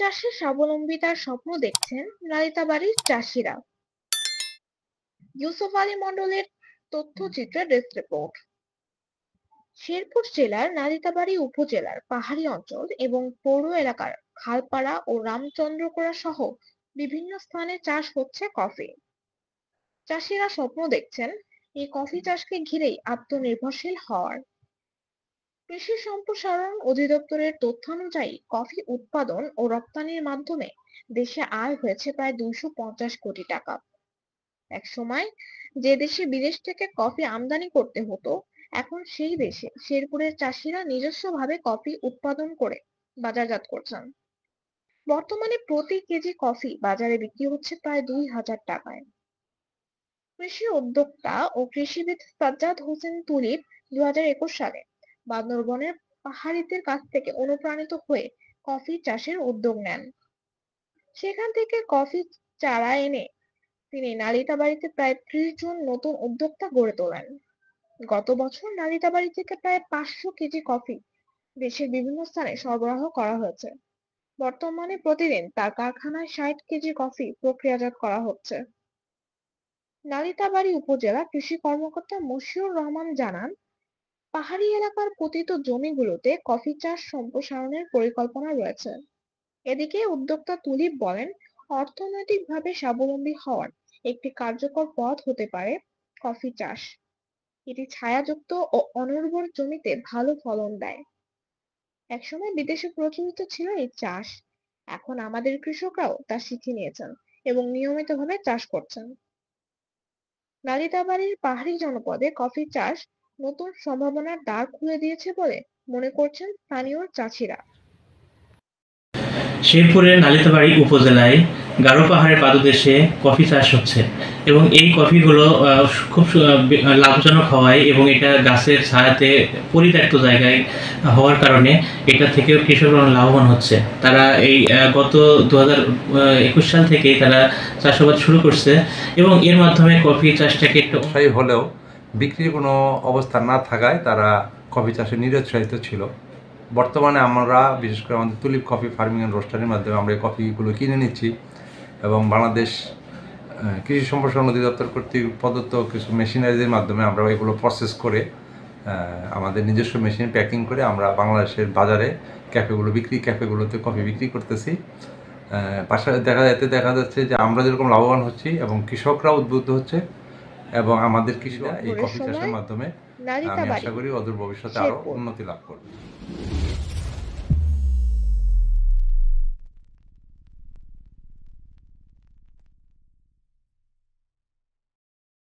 চাষে স্বাবলম্বিতার স্বপ্ন দেখছেন নালিতাবাড়ির চাষিরা। ইউসুফ আলী মন্ডলের তথ্যচিত্রে ডেস্ক রিপোর্ট। শেরপুর জেলার নালিতাবাড়ী উপজেলার পাহাড়ি অঞ্চল এবং পৌর এলাকার খালপাড়া ও রামচন্দ্রপুরা সহ বিভিন্ন স্থানে চাষ হচ্ছে কফি। চাষিরা স্বপ্ন দেখছেন এই কফি চাষকে ঘিরেই আত্মনির্ভরশীল হওয়ার। কৃষি সম্প্রসারণ অধিদপ্তরের তথ্যানুযায়ী কফি উৎপাদন ও রপ্তানির মাধ্যমে দেশে আয় হয়েছে প্রায় 250 কোটি টাকা। একসময় যে দেশে বিদেশ থেকে কফি আমদানি করতে হতো, এখন সেই দেশে শেরপুরের চাষিরা নিজস্বভাবে কফি উৎপাদন করে বাজারজাত করছেন। বর্তমানে প্রতি কেজি কফি বাজারে বিক্রি হচ্ছে প্রায় 2000 টাকায়। কৃষি উদ্যোক্তা ও কৃষিবিদ সাজ্জাদ হোসেন তুলিপ 2021 সালে বান্দরবনের পাহাড়িদের কাছ থেকে অনুপ্রাণিত হয়ে কফি চাষের উদ্যোগ নেন। সেখান থেকে কফি চারা এনে তিনি নালিতাবাড়ীতে প্রায় 30 জন নতুন উদ্যোক্তা গড়ে তোলেন। গত বছর নালিতাবাড়ী থেকে প্রায় 500 কেজি কফি দেশের বিভিন্ন স্থানে সরবরাহ করা হয়েছে। বর্তমানে প্রতিদিন তার কারখানায় 60 কেজি কফি প্রক্রিয়াজাত করা হচ্ছে। নালিতাবাড়ী উপজেলা কৃষি কর্মকর্তা মশিউর রহমান জানান, পাহাড়ি এলাকার পতিত জমিগুলোতে কফি চাষ সম্প্রসারণের পরিকল্পনা রয়েছে। এদিকে উদ্যোক্তা তুলিপ বলেন, অর্থনৈতিকভাবে স্বাবলম্বী হওয়ার একটি কার্যকর পথ হতে পারে কফি চাষ। এটি ছায়াযুক্ত ও অনুর্বর জমিতে ভালো ফলন দেয়। একসময় বিদেশে প্রচলিত ছিল এই চাষ, এখন আমাদের কৃষকরাও তা শিখে নিয়েছেন এবং নিয়মিতভাবে চাষ করছেন। নালিতাবাড়ীর পাহাড়ি জনপদে কফি চাষ নতুন সম্ভাবনার দ্বার খুলে দিয়েছে বলে মনে করছেন স্থানীয় চাষিরা। শেরপুরের নালিতাবাড়ী উপজেলায় গারো পাহাড়ের পাদদেশে কফি চাষ হচ্ছে এবং এই কফিগুলো খুব লাভজনক হওয়ায় এবং এটা গাছের ছায়াতে পরিত্যক্ত জায়গায় হওয়ার কারণে এটা থেকেও কৃষকরা লাভবান হচ্ছে। তারা এই গত 2021 সাল থেকেই তারা চাষাবাদ শুরু করছে এবং এর মাধ্যমে কফি চাষটাকে একটু উৎসাহী হলেও বিক্রির কোনো অবস্থা না থাকায় তারা কফি চাষে নিরুৎসাহিত ছিল। বর্তমানে আমরা বিশেষ করে আমাদের তুলিপ কফি ফার্মিং অ্যান্ড রোস্টারির মাধ্যমে আমরা এই কফিগুলো কিনে নিচ্ছি এবং বাংলাদেশ কৃষি সম্প্রসারণ অধিদপ্তর কর্তৃক প্রদত্ত কিছু মেশিনারিজের মাধ্যমে আমরা এগুলো প্রসেস করে আমাদের নিজস্ব মেশিন প্যাকিং করে আমরা বাংলাদেশের বাজারে ক্যাফেগুলোতে কফি বিক্রি করতেছি। পাশাপাশি দেখা যাচ্ছে যে আমরা যেরকম লাভবান হচ্ছি এবং কৃষকরা উদ্বুদ্ধ হচ্ছে এবং আমাদের কৃষিরা এই কফি চাষের মাধ্যমে আমি আশা করি অদূর ভবিষ্যতে আরও উন্নতি লাভ করবে।